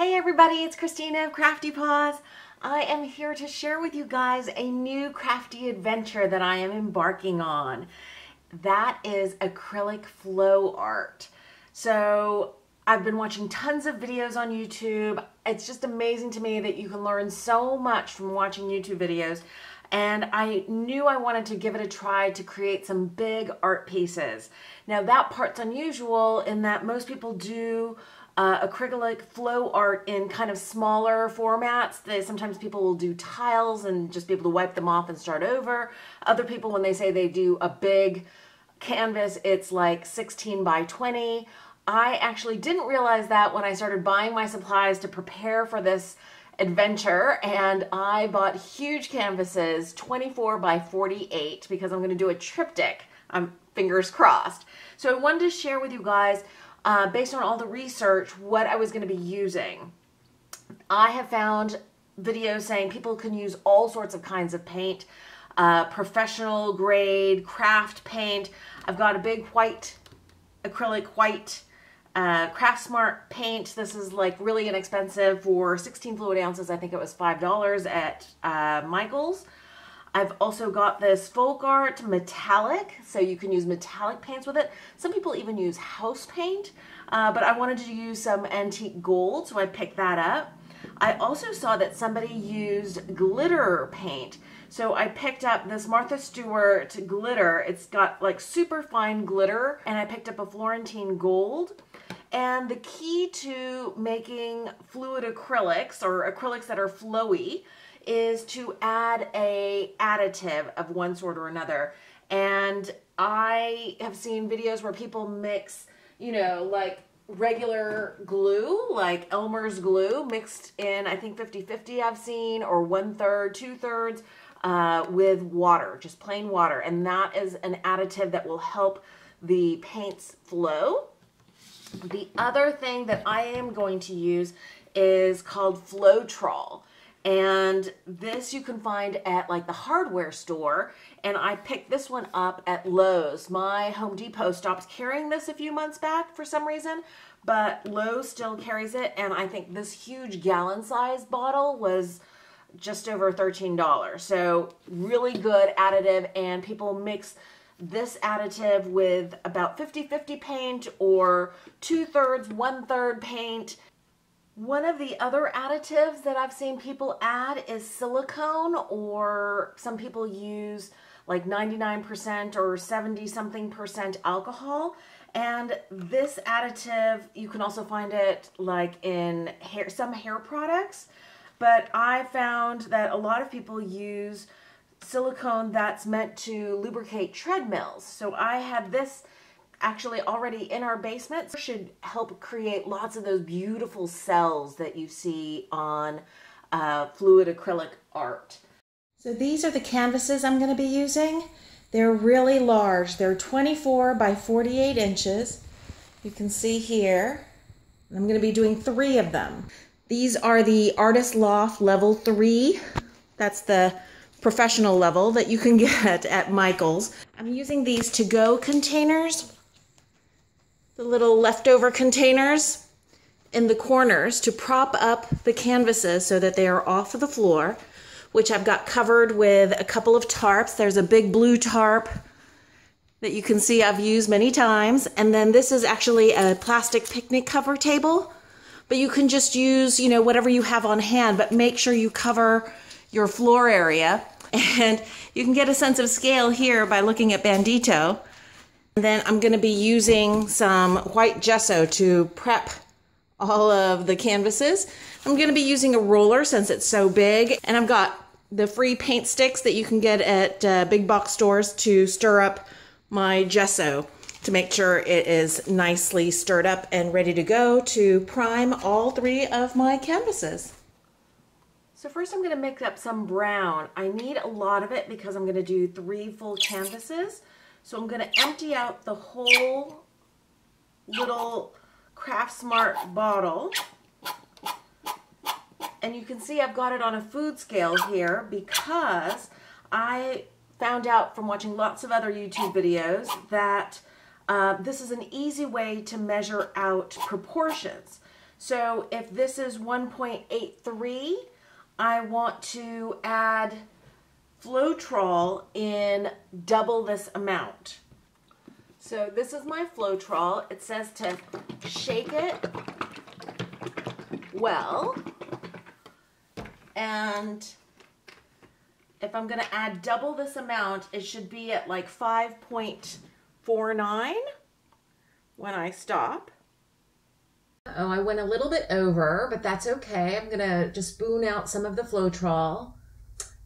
Hey everybody, it's Christina of CraftyPaws. I am here to share with you guys a new crafty adventure that I am embarking on. That is acrylic flow art. So I've been watching tons of videos on YouTube. It's just amazing to me that you can learn so much from watching YouTube videos. And I knew I wanted to give it a try to create some big art pieces. Now that part's unusual in that most people do acrylic flow art in kind of smaller formats. Sometimes people will do tiles and just be able to wipe them off and start over. Other people, when they say they do a big canvas, it's like 16 by 20. I actually didn't realize that when I started buying my supplies to prepare for this adventure, and I bought huge canvases, 24 by 48, because I'm going to do a triptych. I'm fingers crossed. So I wanted to share with you guys, based on all the research, what I was going to be using. I have found videos saying people can use all sorts of kinds of paint, professional grade, craft paint. I've got a big white, acrylic white Craftsmart paint. This is like really inexpensive. For 16 fluid ounces, I think it was $5 at Michael's. I've also got this folk art metallic, so you can use metallic paints with it. Some people even use house paint, but I wanted to use some antique gold, so I picked that up. I also saw that somebody used glitter paint, so I picked up this Martha Stewart glitter. It's got like super fine glitter, and I picked up a Florentine gold. And the key to making fluid acrylics, or acrylics that are flowy, is to add a additive of one sort or another. And I have seen videos where people mix, you know, like regular glue, like Elmer's glue, mixed in, I think 50-50 I've seen, or 1/3, 2/3, with water, just plain water. And that is an additive that will help the paints flow. The other thing that I am going to use is called Floetrol. And this you can find at like the hardware store. And I picked this one up at Lowe's. My Home Depot stopped carrying this a few months back for some reason, but Lowe's still carries it. And I think this huge gallon size bottle was just over $13. So really good additive, and people mix this additive with about 50-50 paint or 2/3, 1/3 paint. One of the other additives that I've seen people add is silicone, or some people use like 99% or 70-something% alcohol. And this additive, you can also find it like in some hair products, but I found that a lot of people use silicone that's meant to lubricate treadmills. So I have this actually already in our basement. Should help create lots of those beautiful cells that you see on fluid acrylic art. So these are the canvases I'm going to be using. They're really large. They're 24 by 48 inches. You can see here. I'm going to be doing 3 of them. These are the Artist Loft Level 3. That's the professional level that you can get at Michael's. I'm using these to-go containers, the little leftover containers in the corners, to prop up the canvases so that they are off of the floor, which I've got covered with a couple of tarps. There's a big blue tarp that you can see I've used many times, and then this is actually a plastic picnic cover table, but you can just use, you know, whatever you have on hand, but make sure you cover your floor area. And you can get a sense of scale here by looking at Bandito. And then I'm going to be using some white gesso to prep all of the canvases. I'm going to be using a roller since it's so big. And I've got the free paint sticks that you can get at big box stores to stir up my gesso to make sure it is nicely stirred up and ready to go to prime all 3 of my canvases. So first I'm going to mix up some brown. I need a lot of it because I'm going to do 3 full canvases. So I'm going to empty out the whole little Craftsmart bottle. And you can see I've got it on a food scale here because I found out from watching lots of other YouTube videos that this is an easy way to measure out proportions. So if this is 1.83, I want to add Floetrol in double this amount. So this is my Floetrol. It says to shake it well, and if I'm going to add double this amount, it should be at like 5.49 when I stop. Oh, I went a little bit over, but that's okay. I'm going to just spoon out some of the Floetrol.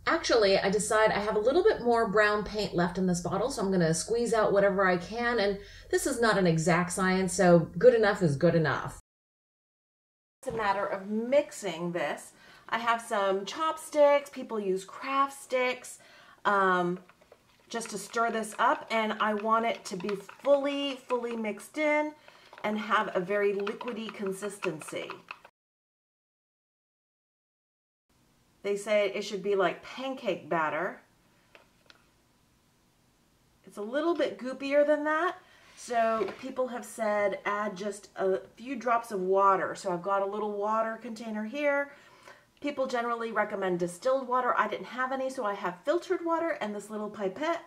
Actually, I decide I have a little bit more brown paint left in this bottle, so I'm going to squeeze out whatever I can. And this is not an exact science, so good enough is good enough. It's a matter of mixing this. I have some chopsticks. People use craft sticks just to stir this up, and I want it to be fully mixed in and have a very liquidy consistency. They say it should be like pancake batter. It's a little bit goopier than that, so people have said add just a few drops of water. So I've got a little water container here. People generally recommend distilled water. I didn't have any, so I have filtered water and this little pipette.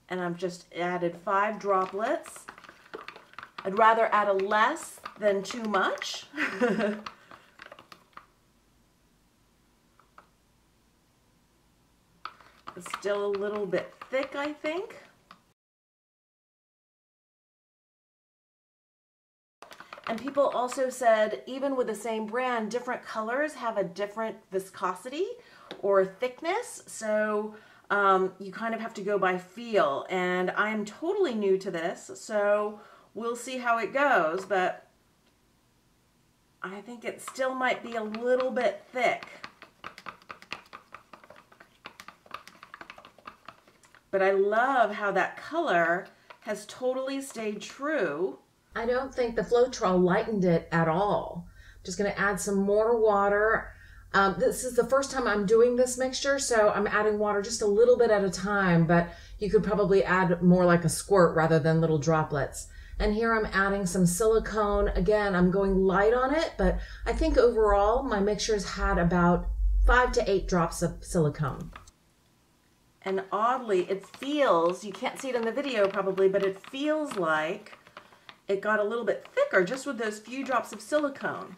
And I've just added 5 droplets. I'd rather add a less than too much. It's still a little bit thick, I think. And people also said, even with the same brand, different colors have a different viscosity or thickness. So you kind of have to go by feel. And I am totally new to this, so we'll see how it goes. But I think it still might be a little bit thick. But I love how that color has totally stayed true. I don't think the Floetrol lightened it at all. I'm just going to add some more water. This is the first time I'm doing this mixture, so I'm adding water just a little bit at a time, but you could probably add more like a squirt rather than little droplets. And here I'm adding some silicone. Again, I'm going light on it, but I think overall my mixtures had about 5 to 8 drops of silicone. And oddly, it feels, you can't see it in the video probably, but it feels like it got a little bit thicker just with those few drops of silicone.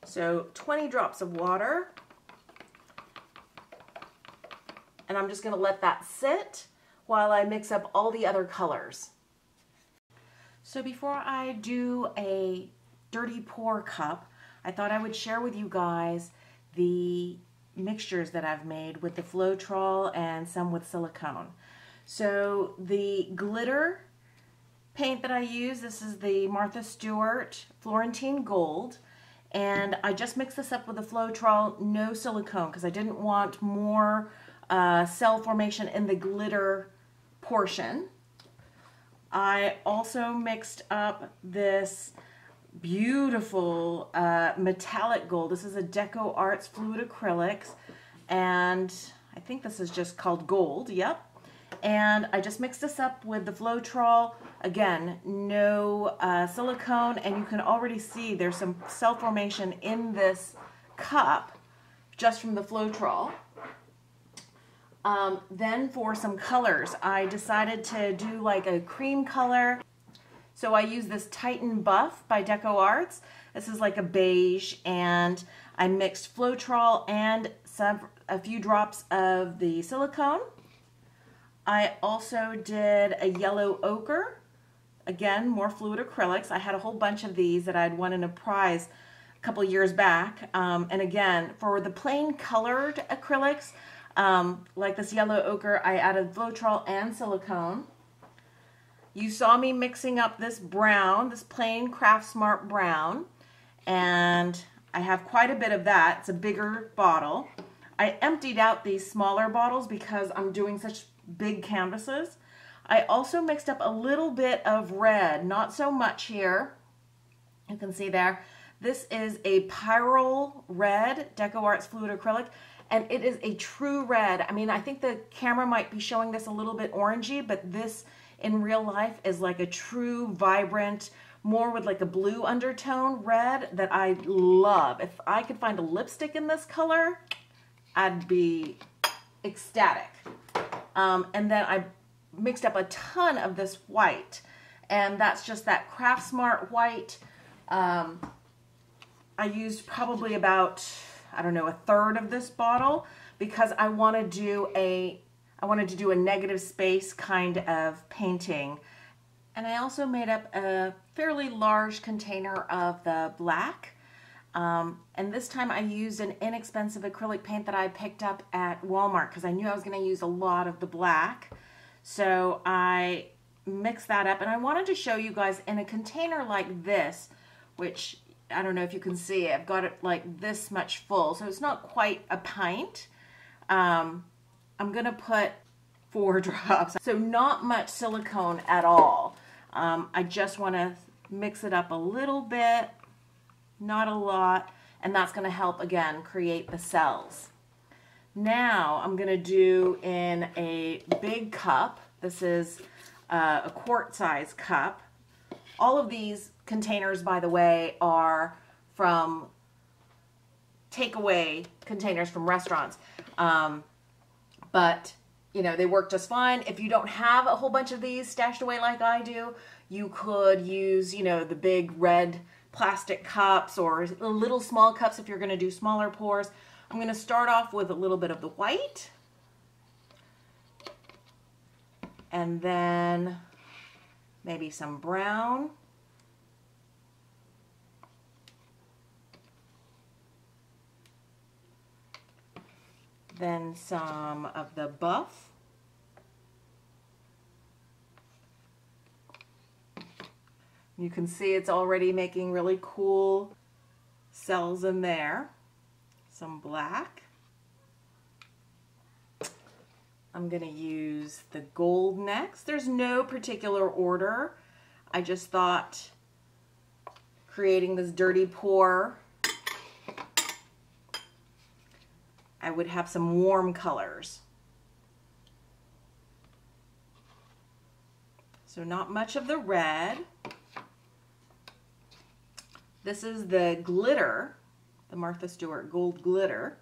So 20 drops of water. And I'm just going to let that sit while I mix up all the other colors. So before I do a dirty pour cup, I thought I would share with you guys the mixtures that I've made with the Floetrol and some with silicone. So the glitter paint that I use, this is the Martha Stewart Florentine Gold, and I just mixed this up with the Floetrol, no silicone, because I didn't want more cell formation in the glitter portion. I also mixed up this beautiful metallic gold. This is a Deco Arts Fluid Acrylics, and I think this is just called gold, yep. And I just mixed this up with the Floetrol. Again, no silicone, and you can already see there's some cell formation in this cup just from the Floetrol. Then for some colors, I decided to do like a cream color. So I use this Titan Buff by Deco Arts. This is like a beige, and I mixed Floetrol and a few drops of the silicone. I also did a yellow ochre. Again, more fluid acrylics. I had a whole bunch of these that I'd won in a prize a couple years back. And again, for the plain colored acrylics, like this yellow ochre, I added Floetrol and silicone. You saw me mixing up this brown, this plain Craft Smart brown, and I have quite a bit of that. It's a bigger bottle. I emptied out these smaller bottles because I'm doing such big canvases. I also mixed up a little bit of red, not so much here. You can see there. This is a Pyrrole Red Deco Arts Fluid Acrylic, and it is a true red. I mean, I think the camera might be showing this a little bit orangey, but this in real life is like a true vibrant, more with like a blue undertone red that I love. If I could find a lipstick in this color, I'd be ecstatic. And then I mixed up a ton of this white, and that's just that Craft Smart white. I used probably about, I don't know, a third of this bottle because I want to do I wanted to do a negative space kind of painting. And I also made up a fairly large container of the black. And this time I used an inexpensive acrylic paint that I picked up at Walmart because I knew I was going to use a lot of the black. So I mixed that up, and I wanted to show you guys in a container like this, which I don't know if you can see it. I've got it like this much full, so it's not quite a pint. I'm going to put 4 drops, so not much silicone at all. I just want to mix it up a little bit, not a lot, and that's going to help again create the cells. Now I'm going to do in a big cup. This is a quart size cup. All of these containers, by the way, are from takeaway containers from restaurants. But you know, they work just fine. If you don't have a whole bunch of these stashed away like I do, you could use, you know, the big red plastic cups or little small cups if you're going to do smaller pours. I'm going to start off with a little bit of the white, and then maybe some brown, then some of the buff, you can see it's already making really cool cells in there. Some black. I'm going to use the gold next. There's no particular order. I just thought creating this dirty pour, I would have some warm colors. So not much of the red. This is the glitter, the Martha Stewart Gold Glitter.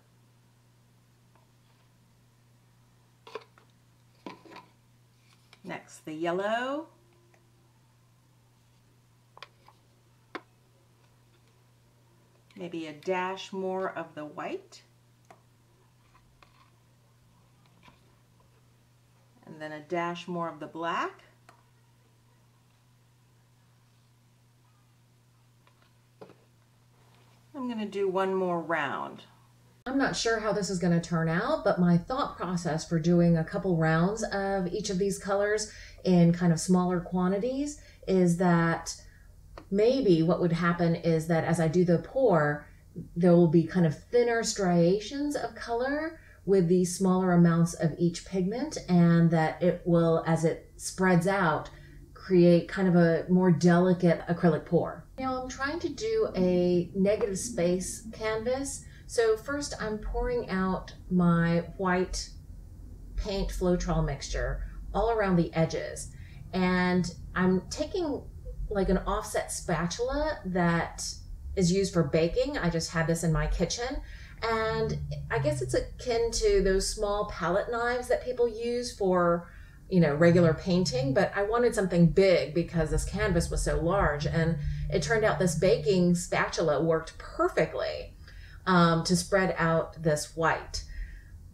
Next, the yellow. Maybe a dash more of the white. And then a dash more of the black. I'm going to do one more round. I'm not sure how this is going to turn out, but my thought process for doing a couple rounds of each of these colors in kind of smaller quantities is that maybe what would happen is that as I do the pour, there will be kind of thinner striations of color with these smaller amounts of each pigment, and that it will, as it spreads out, create kind of a more delicate acrylic pour. Now I'm trying to do a negative space canvas. So first I'm pouring out my white paint Floetrol mixture all around the edges. And I'm taking like an offset spatula that is used for baking. I just had this in my kitchen. And I guess it's akin to those small palette knives that people use for, you know, regular painting, but I wanted something big because this canvas was so large, and it turned out this baking spatula worked perfectly to spread out this white.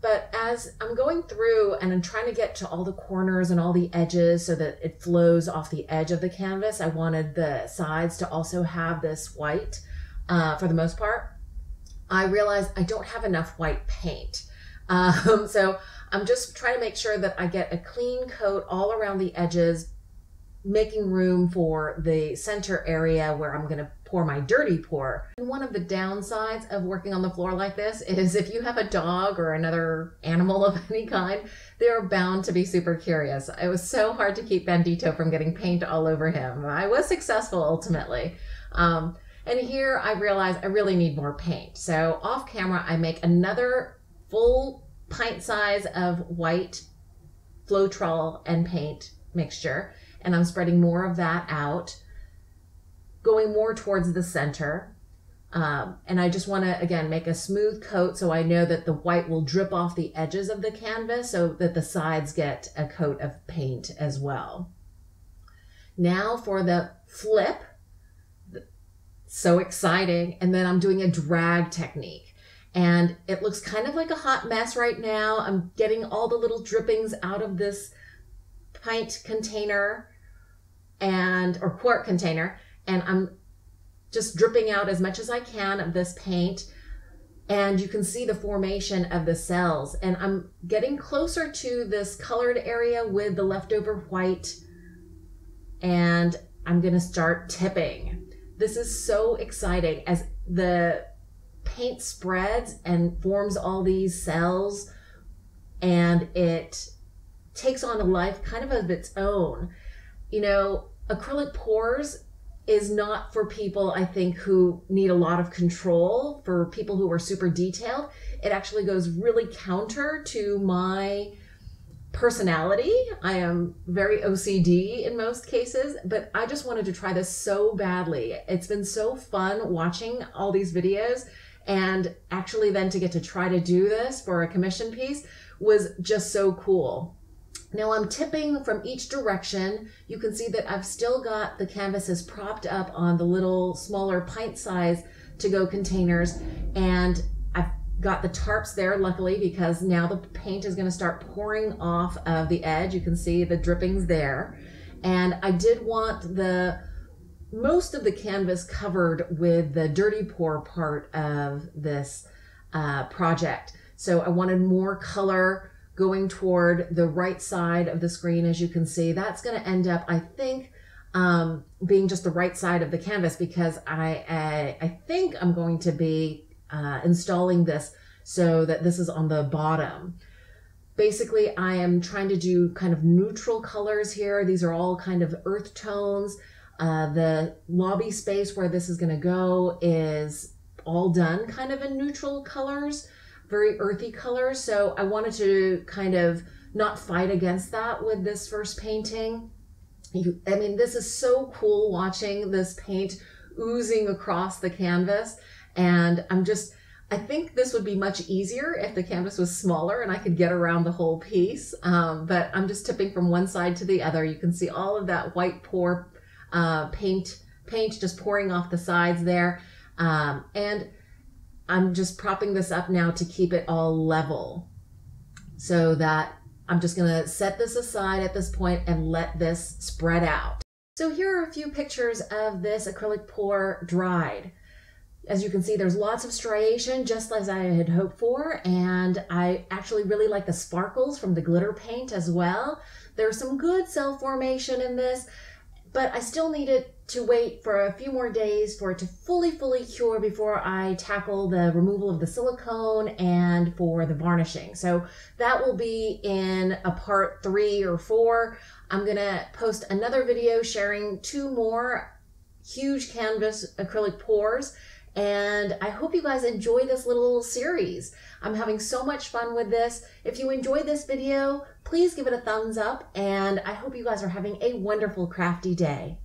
But as I'm going through and I'm trying to get to all the corners and all the edges so that it flows off the edge of the canvas, I wanted the sides to also have this white for the most part. I realized I don't have enough white paint. So I'm just trying to make sure that I get a clean coat all around the edges, making room for the center area where I'm going to pour my dirty pour. And one of the downsides of working on the floor like this is if you have a dog or another animal of any kind, they're bound to be super curious. It was so hard to keep Bandito from getting paint all over him. I was successful ultimately. And here I realized I really need more paint. So off camera, I make another full pint size of white Floetrol and paint mixture, and I'm spreading more of that out, going more towards the center. And I just want to, again, make a smooth coat so I know that the white will drip off the edges of the canvas so that the sides get a coat of paint as well. Now for the flip, so exciting. And then I'm doing a drag technique. And it looks kind of like a hot mess right now. I'm getting all the little drippings out of this pint container or quart container, and I'm just dripping out as much as I can of this paint. And you can see the formation of the cells, and I'm getting closer to this colored area with the leftover white, and I'm gonna start tipping. This is so exciting as the paint spreads and forms all these cells, and it takes on a life kind of its own. You know, acrylic pours is not for people, I think, who need a lot of control, for people who are super detailed. It actually goes really counter to my personality. I am very OCD in most cases, but I just wanted to try this so badly. It's been so fun watching all these videos, and actually then to get to try to do this for a commission piece was just so cool. Now I'm tipping from each direction. You can see that I've still got the canvases propped up on the little smaller pint size to-go containers, and I've got the tarps there, luckily, because now the paint is going to start pouring off of the edge. You can see the drippings there. And I did want most of the canvas covered with the dirty pour part of this project. So I wanted more color going toward the right side of the screen. As you can see, that's going to end up, I think, being just the right side of the canvas, because I think I'm going to be installing this so that this is on the bottom. Basically, I am trying to do kind of neutral colors here. These are all kind of earth tones. The lobby space where this is going to go is all done kind of in neutral colors, very earthy colors. So I wanted to kind of not fight against that with this first painting. I mean, this is so cool watching this paint oozing across the canvas. And I think this would be much easier if the canvas was smaller and I could get around the whole piece. But I'm just tipping from one side to the other. You can see all of that white pour paint just pouring off the sides there. And I'm just propping this up now to keep it all level, so that I'm just gonna set this aside at this point and let this spread out. So here are a few pictures of this acrylic pour dried. As you can see, there's lots of striation, just as I had hoped for, and I actually really like the sparkles from the glitter paint as well. There's some good cell formation in this, but I still needed to wait for a few more days for it to fully cure before I tackle the removal of the silicone and for the varnishing. So that will be in a part 3 or 4. I'm gonna post another video sharing 2 more huge canvas acrylic pours, and I hope you guys enjoy this little series. I'm having so much fun with this. If you enjoyed this video, please give it a thumbs up, and I hope you guys are having a wonderful crafty day.